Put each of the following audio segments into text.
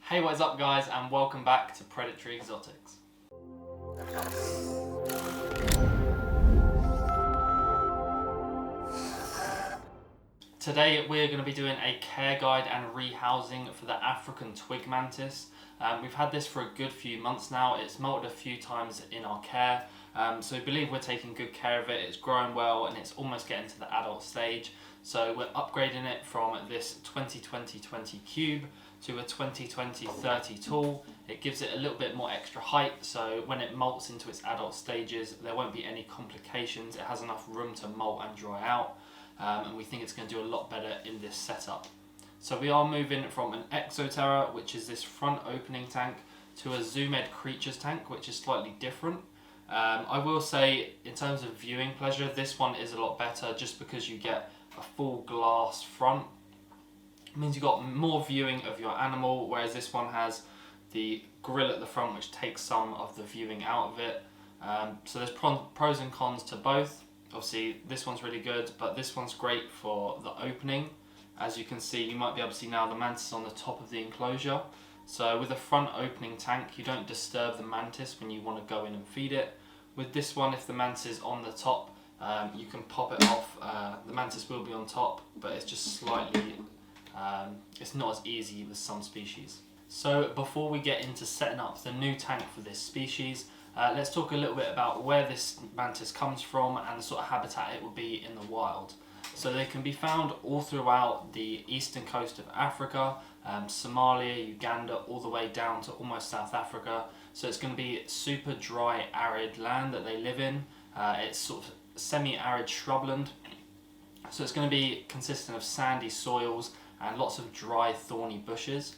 Hey, what is up guys, and welcome back to Predatory Exotics. Today we're going to be doing a care guide and rehousing for the African Twig Mantis. We've had this for a good few months now. It's molted a few times in our care, so we believe we're taking good care of it. It's growing well and it's almost getting to the adult stage. So we're upgrading it from this 20-20-20 cube to a 20-20-30 tall. It gives it a little bit more extra height, so when it molts into its adult stages there won't be any complications. It has enough room to molt and dry out, and we think it's going to do a lot better in this setup. So we are moving from an Exoterra, which is this front opening tank, to a Zoomed Creatures tank, which is slightly different. I will say, in terms of viewing pleasure, this one is a lot better just because you get a full glass front. It means you've got more viewing of your animal, whereas this one has the grill at the front which takes some of the viewing out of it. So there's pros and cons to both. Obviously this one's really good, but this one's great for the opening. As you can see, you might be able to see now the mantis on the top of the enclosure. So with a front opening tank, you don't disturb the mantis when you want to go in and feed it. With this one, if the mantis is on the top, you can pop it off. The mantis will be on top, but it's just slightly, it's not as easy with some species. So before we get into setting up the new tank for this species, let's talk a little bit about where this mantis comes from and the sort of habitat it will be in the wild. So they can be found all throughout the eastern coast of Africa, Somalia, Uganda, all the way down to almost South Africa. So it's going to be super dry, arid land that they live in. It's sort of semi-arid shrubland. So it's going to be consistent of sandy soils and lots of dry, thorny bushes.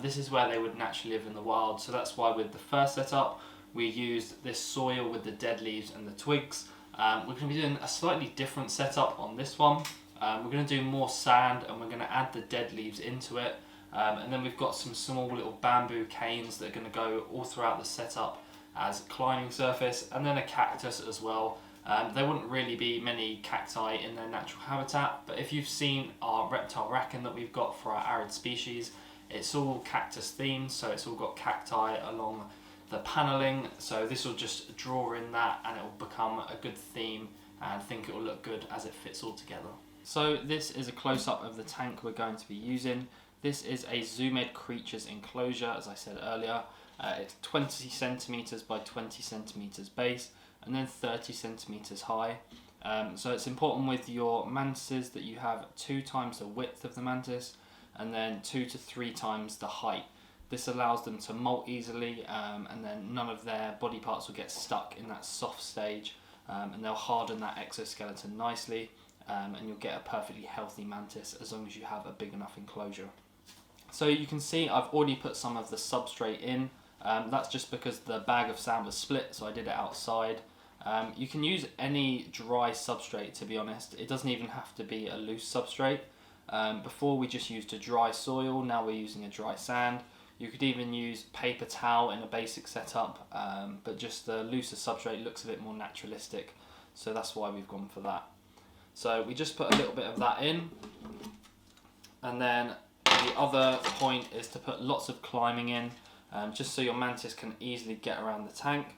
This is where they would naturally live in the wild. So that's why with the first setup, we used this soil with the dead leaves and the twigs. We're going to be doing a slightly different setup on this one. We're going to do more sand and we're going to add the dead leaves into it. And then we've got some small little bamboo canes that are going to go all throughout the setup as climbing surface, and then a cactus as well. There wouldn't really be many cacti in their natural habitat, but if you've seen our reptile racking that we've got for our arid species, it's all cactus themed, so it's all got cacti along the panelling, so this will just draw in that and it will become a good theme, and I think it will look good as it fits all together. So this is a close-up of the tank we're going to be using. This is a Zoomed Creatures enclosure, as I said earlier. It's 20 centimeters by 20 centimeters base and then 30 centimeters high. So it's important with your mantises that you have 2 times the width of the mantis and then 2 to 3 times the height. This allows them to molt easily, and then none of their body parts will get stuck in that soft stage, and they'll harden that exoskeleton nicely, and you'll get a perfectly healthy mantis as long as you have a big enough enclosure. So you can see I've already put some of the substrate in. That's just because the bag of sand was split, so I did it outside. You can use any dry substrate, to be honest. It doesn't even have to be a loose substrate. Before we just used a dry soil, now we're using a dry sand. You could even use paper towel in a basic setup, but just the looser substrate looks a bit more naturalistic, so that's why we've gone for that. So we just put a little bit of that in, and then the other point is to put lots of climbing in, just so your mantis can easily get around the tank.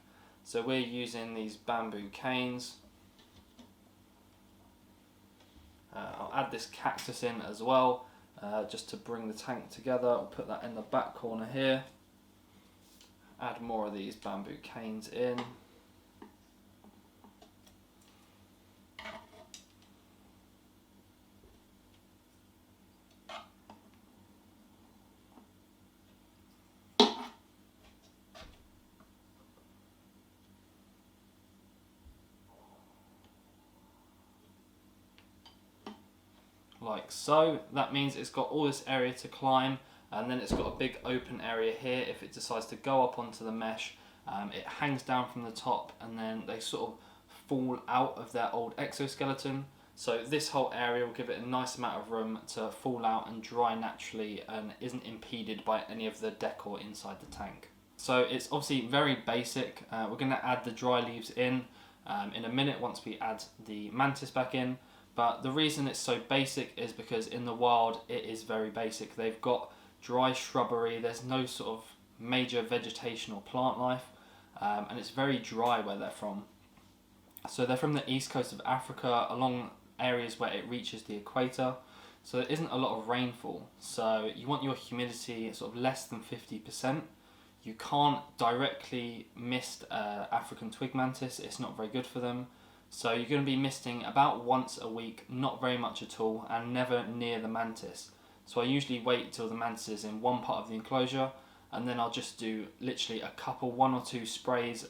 So we're using these bamboo canes. I'll add this cactus in as well, just to bring the tank together. I'll put that in the back corner here. Add more of these bamboo canes in. Like so. That means it's got all this area to climb, and then it's got a big open area here. If it decides to go up onto the mesh, it hangs down from the top and then they sort of fall out of their old exoskeleton. So this whole area will give it a nice amount of room to fall out and dry naturally, and isn't impeded by any of the decor inside the tank. So it's obviously very basic. We're going to add the dry leaves in a minute once we add the mantis back in. But the reason it's so basic is because in the wild it is very basic. They've got dry shrubbery. There's no sort of major vegetation or plant life, and it's very dry where they're from. So they're from the east coast of Africa, along areas where it reaches the equator. So there isn't a lot of rainfall. So you want your humidity sort of less than 50%. You can't directly mist African twig mantis. It's not very good for them. So you're going to be misting about once a week, not very much at all, and never near the mantis. So I usually wait till the mantis is in one part of the enclosure, and then I'll just do literally one or two sprays,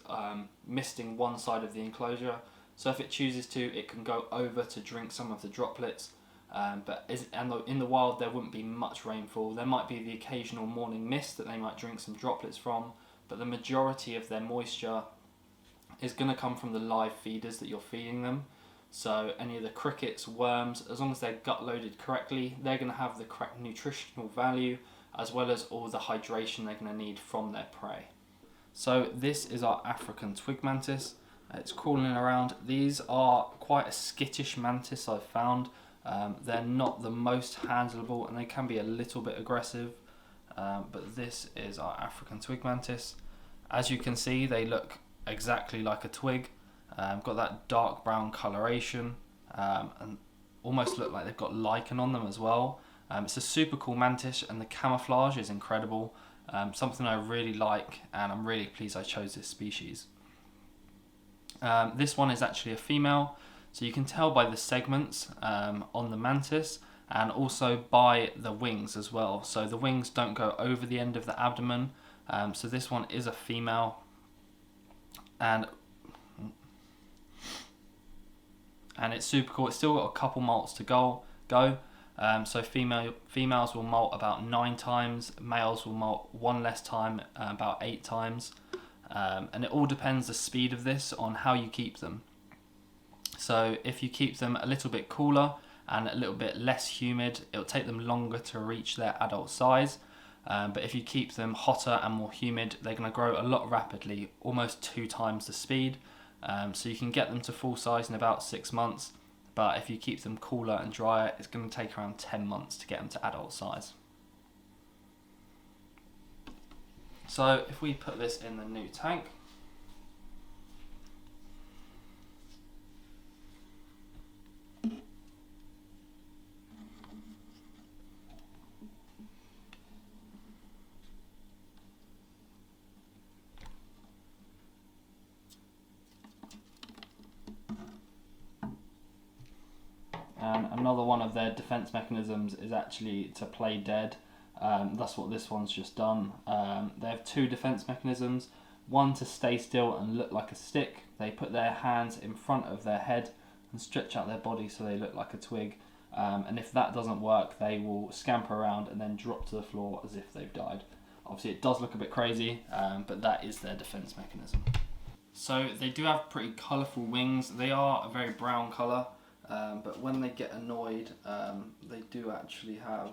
misting one side of the enclosure. So if it chooses to, it can go over to drink some of the droplets. But in the wild, there wouldn't be much rainfall. There might be the occasional morning mist that they might drink some droplets from, but the majority of their moisture is going to come from the live feeders that you're feeding them. So any of the crickets, worms, as long as they're gut loaded correctly, they're going to have the correct nutritional value, as well as all the hydration they're going to need from their prey. So this is our African twig mantis. It's crawling around. These are quite a skittish mantis, I've found. They're not the most handleable, and they can be a little bit aggressive. But this is our African twig mantis. As you can see, they look exactly like a twig. Got that dark brown coloration, and almost look like they've got lichen on them as well. It's a super cool mantis, and the camouflage is incredible. Something I really like, and I'm really pleased I chose this species. This one is actually a female, so you can tell by the segments on the mantis, and also by the wings as well. So the wings don't go over the end of the abdomen. So this one is a female, and it's super cool. It's still got a couple molts to go. So females will molt about 9 times, males will molt one less time, about 8 times. And it all depends the speed of this on how you keep them. So if you keep them a little bit cooler and a little bit less humid, it'll take them longer to reach their adult size. But if you keep them hotter and more humid, they're going to grow a lot rapidly, almost 2 times the speed. So you can get them to full size in about 6 months. But if you keep them cooler and drier, it's going to take around 10 months to get them to adult size. So if we put this in the new tank, and another one of their defense mechanisms is actually to play dead. That's what this one's just done. They have 2 defense mechanisms. One to stay still and look like a stick. They put their hands in front of their head and stretch out their body so they look like a twig. And if that doesn't work, they will scamper around and then drop to the floor as if they've died. Obviously it does look a bit crazy, but that is their defense mechanism. So they do have pretty colourful wings. They are a very brown colour, but when they get annoyed, they do actually have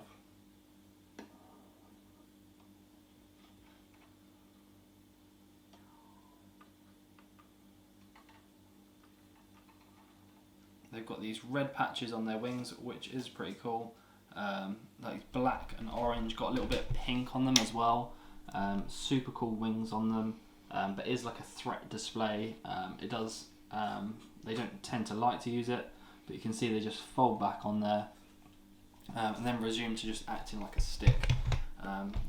they've got these red patches on their wings, which is pretty cool. Like black and orange, got a little bit of pink on them as well. Super cool wings on them, but it is like a threat display. It does. They don't tend to like to use it, but you can see they just fold back on there, and then resume to just acting like a stick.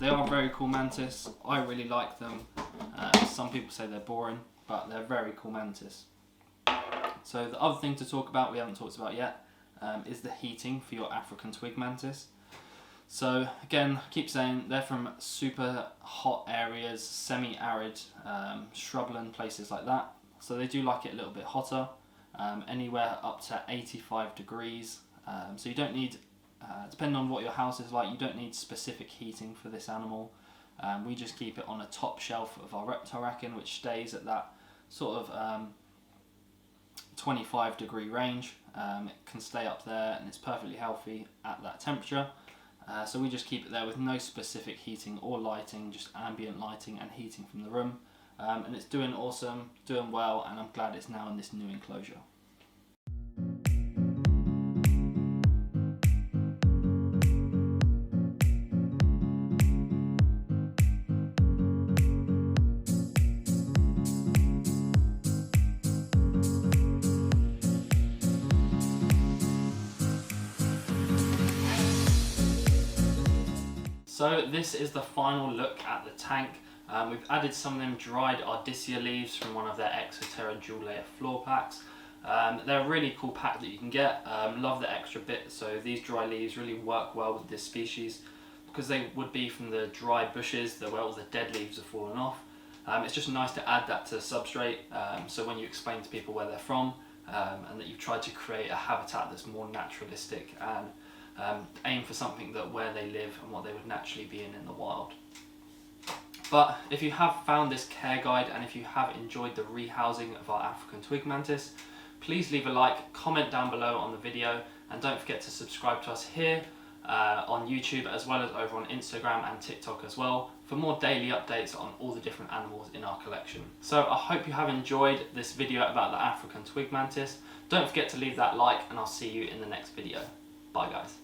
They are a very cool mantis. I really like them. Some people say they're boring, but they're very cool mantis. So the other thing to talk about, we haven't talked about yet, is the heating for your African twig mantis. So again, I keep saying they're from super hot areas, semi-arid, shrubland, places like that. So they do like it a little bit hotter, anywhere up to 85 degrees. So you don't need, depending on what your house is like, you don't need specific heating for this animal. We just keep it on a top shelf of our reptile racking, which stays at that sort of 25 degree range. It can stay up there and it's perfectly healthy at that temperature. So we just keep it there with no specific heating or lighting, just ambient lighting and heating from the room. And it's doing awesome, doing well, and I'm glad it's now in this new enclosure. So this is the final look at the tank. We've added some of them dried Ardisia leaves from one of their Exoterra dual layer floor packs. They're a really cool pack that you can get. Love the extra bit, so these dry leaves really work well with this species because they would be from the dry bushes where all the dead leaves have fallen off. It's just nice to add that to the substrate, so when you explain to people where they're from and that you've tried to create a habitat that's more naturalistic and aim for something that where they live and what they would naturally be in the wild. But if you have found this care guide and if you have enjoyed the rehousing of our African twig mantis, please leave a like, comment down below on the video, and don't forget to subscribe to us here on YouTube as well as over on Instagram and TikTok as well for more daily updates on all the different animals in our collection. So I hope you have enjoyed this video about the African twig mantis. Don't forget to leave that like, and I'll see you in the next video. Bye guys.